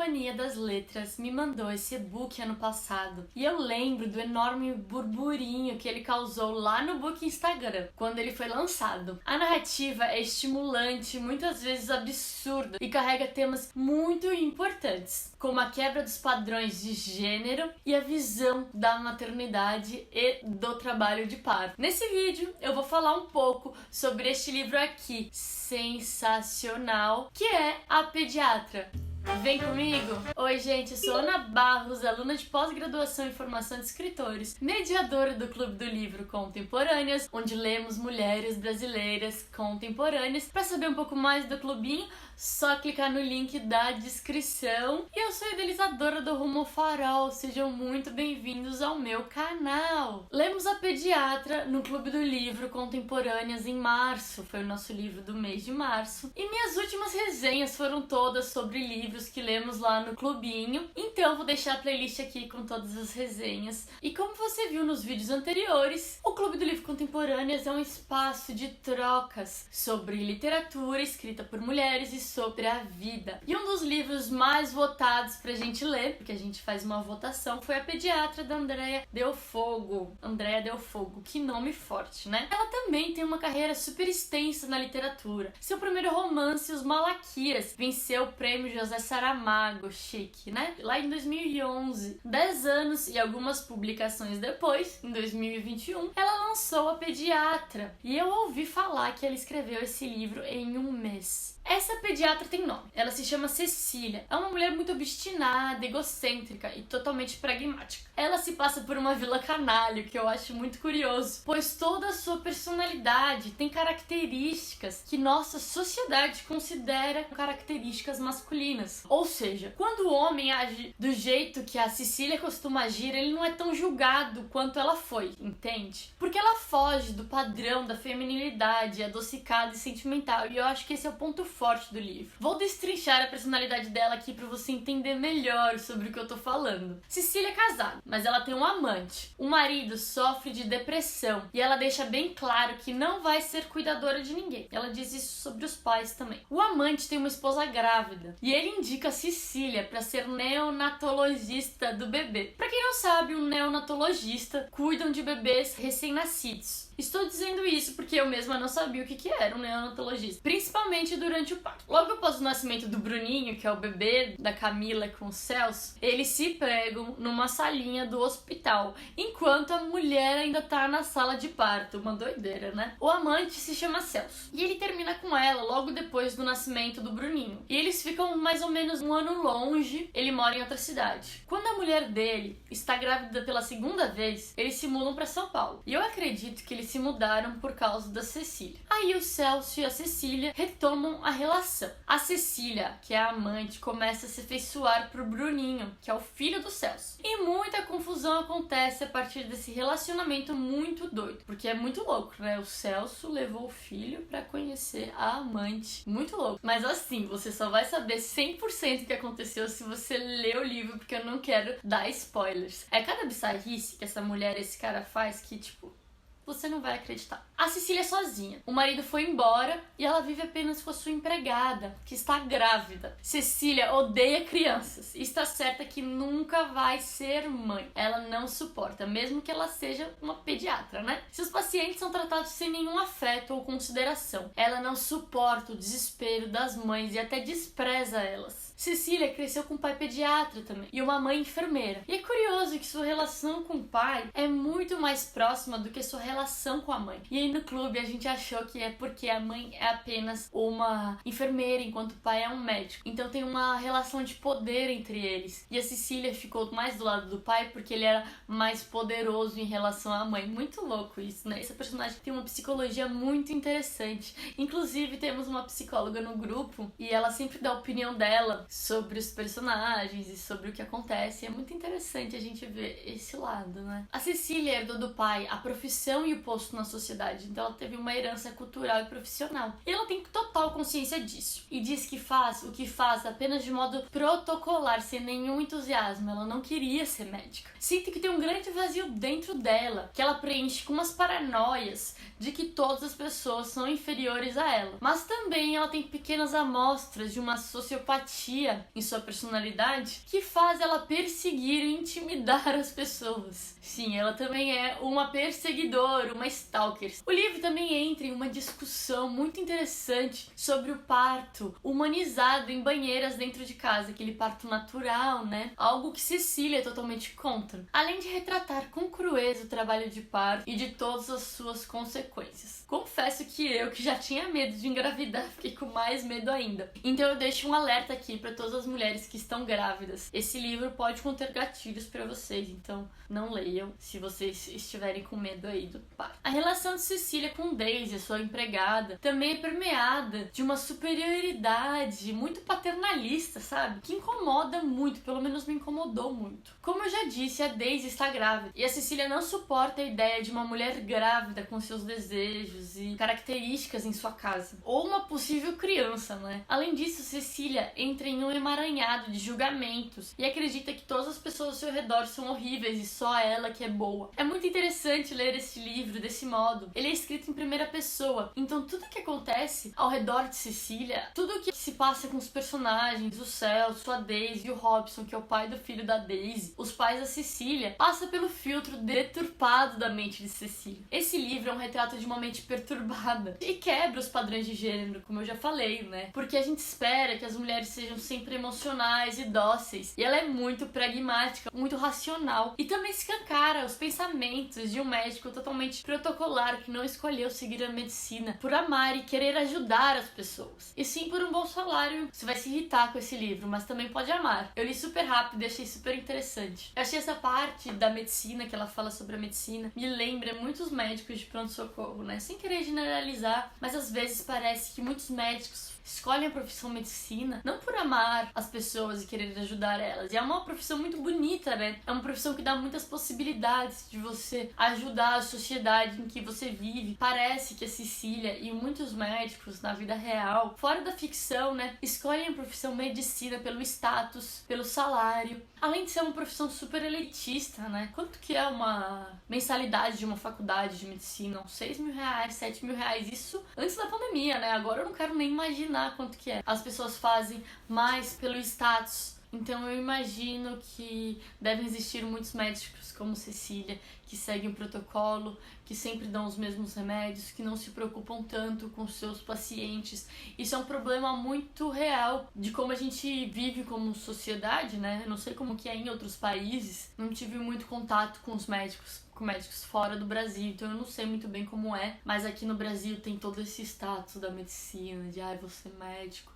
Companhia das Letras me mandou esse e-book ano passado e eu lembro do enorme burburinho que ele causou lá no Book Instagram, quando ele foi lançado. A narrativa é estimulante, muitas vezes absurda e carrega temas muito importantes, como a quebra dos padrões de gênero e a visão da maternidade e do trabalho de parto. Nesse vídeo eu vou falar um pouco sobre este livro aqui, sensacional, que é A Pediatra. Vem comigo? Oi gente, eu sou Ana Barros, aluna de pós-graduação em formação de escritores, mediadora do Clube do Livro Contemporâneas, onde lemos mulheres brasileiras contemporâneas. Para saber um pouco mais do clubinho, só clicar no link da descrição. E eu sou idealizadora do Rumo ao Farol, sejam muito bem-vindos ao meu canal. Lemos A Pediatra no Clube do Livro Contemporâneas em março, foi o nosso livro do mês de março. E minhas últimas resenhas foram todas sobre livros que lemos lá no clubinho, então vou deixar a playlist aqui com todas as resenhas. E como você viu nos vídeos anteriores, o Clube do Livro Contemporâneas é um espaço de trocas sobre literatura escrita por mulheres e sobre a vida. E um dos livros mais votados pra gente ler, porque a gente faz uma votação, foi A Pediatra, da Andrea Del Fogo. Andrea Del Fogo, que nome forte, né? Ela também tem uma carreira super extensa na literatura. Seu primeiro romance, Os Malaquias, venceu o prêmio José Saramago, chique, né? Lá em 2011, 10 anos e algumas publicações depois, em 2021, ela lançou A Pediatra. E eu ouvi falar que ela escreveu esse livro em um mês. Essa pediatra tem nome, ela se chama Cecília. É uma mulher muito obstinada, egocêntrica e totalmente pragmática. Ela se passa por uma vila canalha, que eu acho muito curioso, pois toda a sua personalidade tem características que nossa sociedade considera características masculinas. Ou seja, quando o homem age do jeito que a Cecília costuma agir, ele não é tão julgado quanto ela foi, entende? Porque ela foge do padrão da feminilidade, adocicada e sentimental, e eu acho que esse é o ponto forte do livro. Vou destrinchar a personalidade dela aqui pra você entender melhor sobre o que eu tô falando. Cecília é casada, mas ela tem um amante. O marido sofre de depressão e ela deixa bem claro que não vai ser cuidadora de ninguém. Ela diz isso sobre os pais também. O amante tem uma esposa grávida e ele indica a Cecília pra ser neonatologista do bebê. Pra quem não sabe, um neonatologista cuidam de bebês recém-nascidos. Estou dizendo isso porque eu mesma não sabia o que era um neonatologista, principalmente durante o parto. Logo após o nascimento do Bruninho, que é o bebê da Camila com o Celso, eles se pegam numa salinha do hospital, enquanto a mulher ainda tá na sala de parto. Uma doideira, né? O amante se chama Celso e ele termina com ela logo depois do nascimento do Bruninho. E eles ficam mais ou menos um ano longe, ele mora em outra cidade. Quando a mulher dele está grávida pela segunda vez, eles se mudam para São Paulo. E eu acredito que eles se mudaram por causa da Cecília. Aí o Celso e a Cecília retomam a relação. A Cecília, que é a amante, começa a se afeiçoar pro Bruninho, que é o filho do Celso. E muita confusão acontece a partir desse relacionamento muito doido, porque é muito louco, né? O Celso levou o filho pra conhecer a amante. Muito louco. Mas assim, você só vai saber 100% o que aconteceu se você ler o livro, porque eu não quero dar spoilers. É cada bizarrice que essa mulher, esse cara faz que, tipo, você não vai acreditar. A Cecília é sozinha. O marido foi embora e ela vive apenas com a sua empregada, que está grávida. Cecília odeia crianças e está certa que nunca vai ser mãe. Ela não suporta, mesmo que ela seja uma pediatra, né? Seus pacientes são tratados sem nenhum afeto ou consideração. Ela não suporta o desespero das mães e até despreza elas. Cecília cresceu com um pai pediatra também e uma mãe enfermeira. E é curioso que sua relação com o pai é muito mais próxima do que sua relação com a mãe. E aí no clube a gente achou que é porque a mãe é apenas uma enfermeira enquanto o pai é um médico. Então tem uma relação de poder entre eles. E a Cecília ficou mais do lado do pai porque ele era mais poderoso em relação à mãe. Muito louco isso, né? Essa personagem tem uma psicologia muito interessante. Inclusive temos uma psicóloga no grupo e ela sempre dá a opinião dela sobre os personagens e sobre o que acontece. É muito interessante a gente ver esse lado, né? A Cecília herdou do pai a profissão e o posto na sociedade, então ela teve uma herança cultural e profissional. E ela tem total consciência disso. E diz que faz o que faz apenas de modo protocolar, sem nenhum entusiasmo, ela não queria ser médica. Sinto que tem um grande vazio dentro dela, que ela preenche com umas paranoias de que todas as pessoas são inferiores a ela. Mas também ela tem pequenas amostras de uma sociopatia em sua personalidade que faz ela perseguir e intimidar as pessoas. Sim, ela também é uma perseguidora, uma stalker. O livro também entra em uma discussão muito interessante sobre o parto humanizado em banheiras dentro de casa, aquele parto natural, né? Algo que Cecília é totalmente contra. Além de retratar com crueza o trabalho de parto e de todas as suas consequências. Confesso que já tinha medo de engravidar, fiquei com mais medo ainda. Então eu deixo um alerta aqui para todas as mulheres que estão grávidas. Esse livro pode conter gatilhos para vocês, então não leiam se vocês estiverem com medo aí do parto. A relação de Cecília com Daisy, sua empregada, também é permeada de uma superioridade muito paternalista, sabe? Que incomoda muito, pelo menos me incomodou muito. Como eu já disse, a Daisy está grávida e a Cecília não suporta a ideia de uma mulher grávida com seus desejos e características em sua casa, ou uma possível criança, né? Além disso, Cecília entra em um emaranhado de julgamentos e acredita que todas as pessoas ao seu redor são horríveis e só ela que é boa. É muito interessante ler esse livro desse modo. Ele é escrito em primeira pessoa, então tudo que acontece ao redor de Cecília, tudo que se passa com os personagens, o Celso, a Daisy e o Robson, que é o pai do filho da Daisy, os pais da Cecília, passa pelo filtro deturpado da mente de Cecília. Esse livro é um retrato de uma mente perturbada e quebra os padrões de gênero, como eu já falei, né? Porque a gente espera que as mulheres sejam sempre emocionais e dóceis, e ela é muito pragmática, muito racional, e também escancara os pensamentos de um médico totalmente protocolar que não escolheu seguir a medicina por amar e querer ajudar as pessoas, e sim por um bom salário. Você vai se irritar com esse livro, mas também pode amar. Eu li super rápido e achei super interessante. Eu achei essa parte da medicina, que ela fala sobre a medicina, me lembra muitos médicos de pronto-socorro, né? Sem querer generalizar, mas às vezes parece que muitos médicos escolhem a profissão medicina não por amar as pessoas e querer ajudar elas. E é uma profissão muito bonita, né? É uma profissão que dá muitas possibilidades de você ajudar a sociedade em que você vive. Parece que a Cecília e muitos médicos na vida real, fora da ficção, né, escolhem a profissão medicina pelo status, pelo salário. Além de ser uma profissão super elitista, né? Quanto que é uma mensalidade de uma faculdade de medicina? Uns 6 mil reais, 7 mil reais. Isso antes da pandemia, né? Agora eu não quero nem imaginar quanto que é. As pessoas fazem mais pelo status. Então eu imagino que devem existir muitos médicos como Cecília, que seguem o protocolo, que sempre dão os mesmos remédios, que não se preocupam tanto com seus pacientes. Isso é um problema muito real de como a gente vive como sociedade, né? Eu não sei como que é em outros países, não tive muito contato com os médicos, com médicos fora do Brasil, então eu não sei muito bem como é, mas aqui no Brasil tem todo esse status da medicina, de vou ser médico,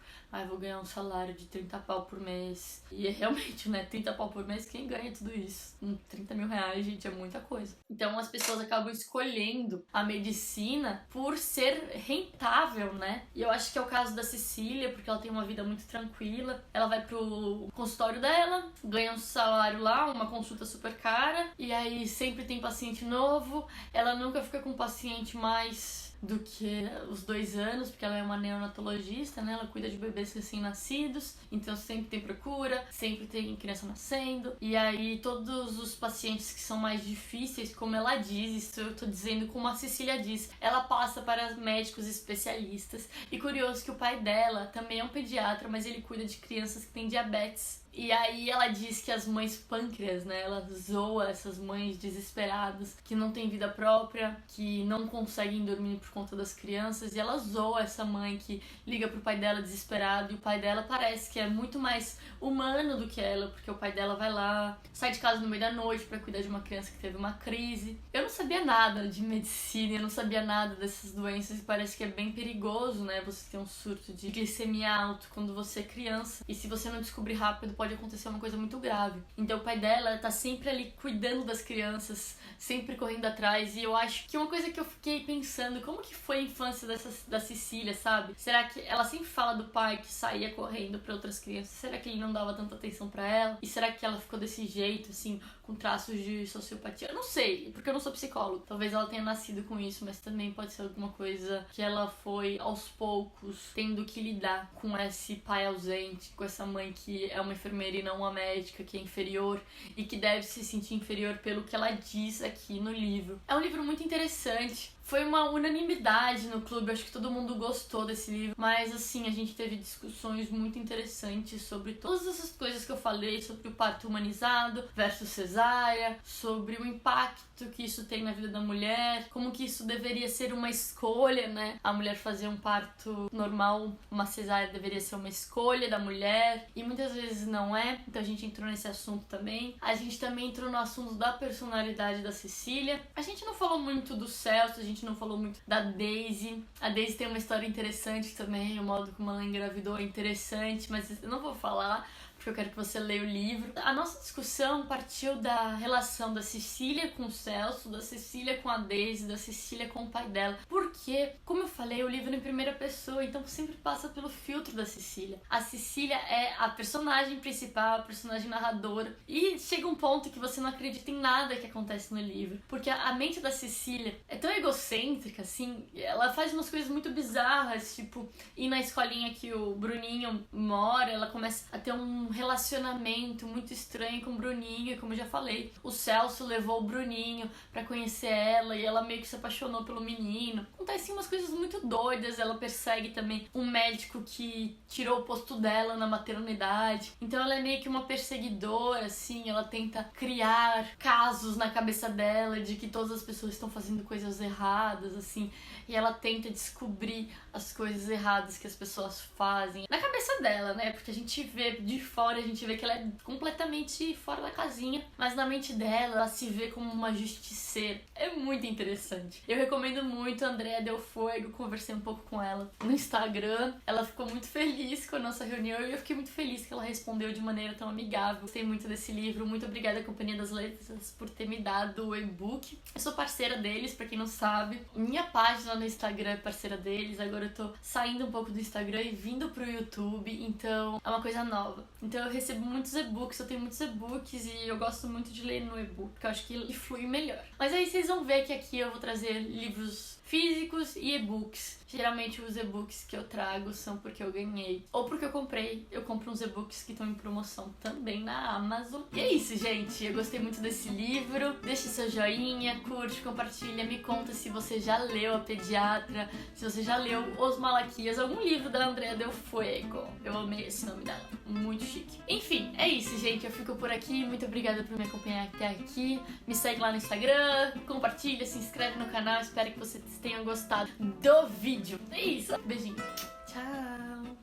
vou ganhar um salário de 30 pau por mês. E é realmente, né, 30 pau por mês, quem ganha tudo isso? 30 mil reais, gente, é muita coisa. Então as pessoas acabam escolhendo a medicina por ser rentável, né? E eu acho que é o caso da Cecília, porque ela tem uma vida muito tranquila. Ela vai pro consultório dela, ganha um salário lá, uma consulta super cara, e aí sempre tem paciente novo. Ela nunca fica com paciente mais do que os 2 anos, porque ela é uma neonatologista, né? Ela cuida de bebês recém-nascidos, então sempre tem procura, sempre tem criança nascendo. E aí todos os pacientes que são mais difíceis, como ela diz, isso eu tô dizendo como a Cecília diz, ela passa para médicos especialistas. E curioso que o pai dela também é um pediatra, mas ele cuida de crianças que têm diabetes. E aí ela diz que as mães pâncreas, né, ela zoa essas mães desesperadas, que não têm vida própria, que não conseguem dormir por conta das crianças, e ela zoa essa mãe que liga pro pai dela desesperado, e o pai dela parece que é muito mais humano do que ela, porque o pai dela vai lá, sai de casa no meio da noite pra cuidar de uma criança que teve uma crise. Eu não sabia nada de medicina, eu não sabia nada dessas doenças, e parece que é bem perigoso, né, você ter um surto de glicemia alto quando você é criança, e se você não descobrir rápido, pode acontecer uma coisa muito grave. Então o pai dela tá sempre ali cuidando das crianças, sempre correndo atrás, e eu acho que uma coisa que eu fiquei pensando, como que foi a infância da Cecília, sabe? Será que ela sempre fala do pai que saía correndo pra outras crianças? Será que ele não dava tanta atenção pra ela? E será que ela ficou desse jeito, assim, com traços de sociopatia? Eu não sei, porque eu não sou psicóloga. Talvez ela tenha nascido com isso, mas também pode ser alguma coisa que ela foi, aos poucos, tendo que lidar com esse pai ausente, com essa mãe que é uma enfermeira enfermeira e não uma médica, que é inferior e que deve se sentir inferior pelo que ela diz aqui no livro. É um livro muito interessante. Foi uma unanimidade no clube, acho que todo mundo gostou desse livro, mas assim, a gente teve discussões muito interessantes sobre todas essas coisas que eu falei, sobre o parto humanizado versus cesárea, sobre o impacto que isso tem na vida da mulher, como que isso deveria ser uma escolha, né? A mulher fazer um parto normal, uma cesárea deveria ser uma escolha da mulher, e muitas vezes não é, então a gente entrou nesse assunto também. A gente também entrou no assunto da personalidade da Cecília. A gente não falou muito do Celso, a gente não falou muito da Daisy. A Daisy tem uma história interessante também, o modo como ela engravidou é interessante, mas eu não vou falar porque eu quero que você leia o livro. A nossa discussão partiu da relação da Cecília com o Celso, da Cecília com a Daisy, da Cecília com o pai dela. Porque, como eu falei, o livro é em primeira pessoa, então sempre passa pelo filtro da Cecília. A Cecília é a personagem principal, a personagem narradora. E chega um ponto que você não acredita em nada que acontece no livro. Porque a mente da Cecília é tão egocêntrica, assim, ela faz umas coisas muito bizarras, tipo, ir na escolinha que o Bruninho mora, ela começa a ter um relacionamento muito estranho com o Bruninho, e como eu já falei, o Celso levou o Bruninho pra conhecer ela e ela meio que se apaixonou pelo menino. Acontecem umas coisas muito doidas, ela persegue também um médico que tirou o posto dela na maternidade, então ela é meio que uma perseguidora, assim, ela tenta criar casos na cabeça dela de que todas as pessoas estão fazendo coisas erradas, assim, e ela tenta descobrir as coisas erradas que as pessoas fazem na cabeça dela, né, porque a gente vê de fora, a gente vê que ela é completamente fora da casinha, mas na mente dela, ela se vê como uma justiceira. É muito interessante. Eu recomendo muito a Andrea Del Fuego, conversei um pouco com ela no Instagram, ela ficou muito feliz com a nossa reunião e eu fiquei muito feliz que ela respondeu de maneira tão amigável. Gostei muito desse livro, muito obrigada à Companhia das Letras por ter me dado o e-book. Eu sou parceira deles, pra quem não sabe. Minha página no Instagram é parceira deles, agora eu tô saindo um pouco do Instagram e vindo pro YouTube, então é uma coisa nova. Então eu recebo muitos e-books, eu tenho muitos e-books e eu gosto muito de ler no e-book, porque eu acho que flui melhor. Mas aí vocês vão ver que aqui eu vou trazer livros físicos e e-books. Geralmente os e-books que eu trago são porque eu ganhei ou porque eu comprei. Eu compro uns e-books que estão em promoção também na Amazon. E é isso, gente. Eu gostei muito desse livro. Deixe seu joinha, curte, compartilha, me conta se você já leu A Pediatra, se você já leu Os Malaquias, algum livro da Andrea Del Fuego. Eu amei esse nome dela. Muito chique. Enfim, é isso, gente. Eu fico por aqui. Muito obrigada por me acompanhar até aqui. Me segue lá no Instagram, compartilha, se inscreve no canal. Espero que vocês tenham gostado do vídeo. É isso. Beijinho.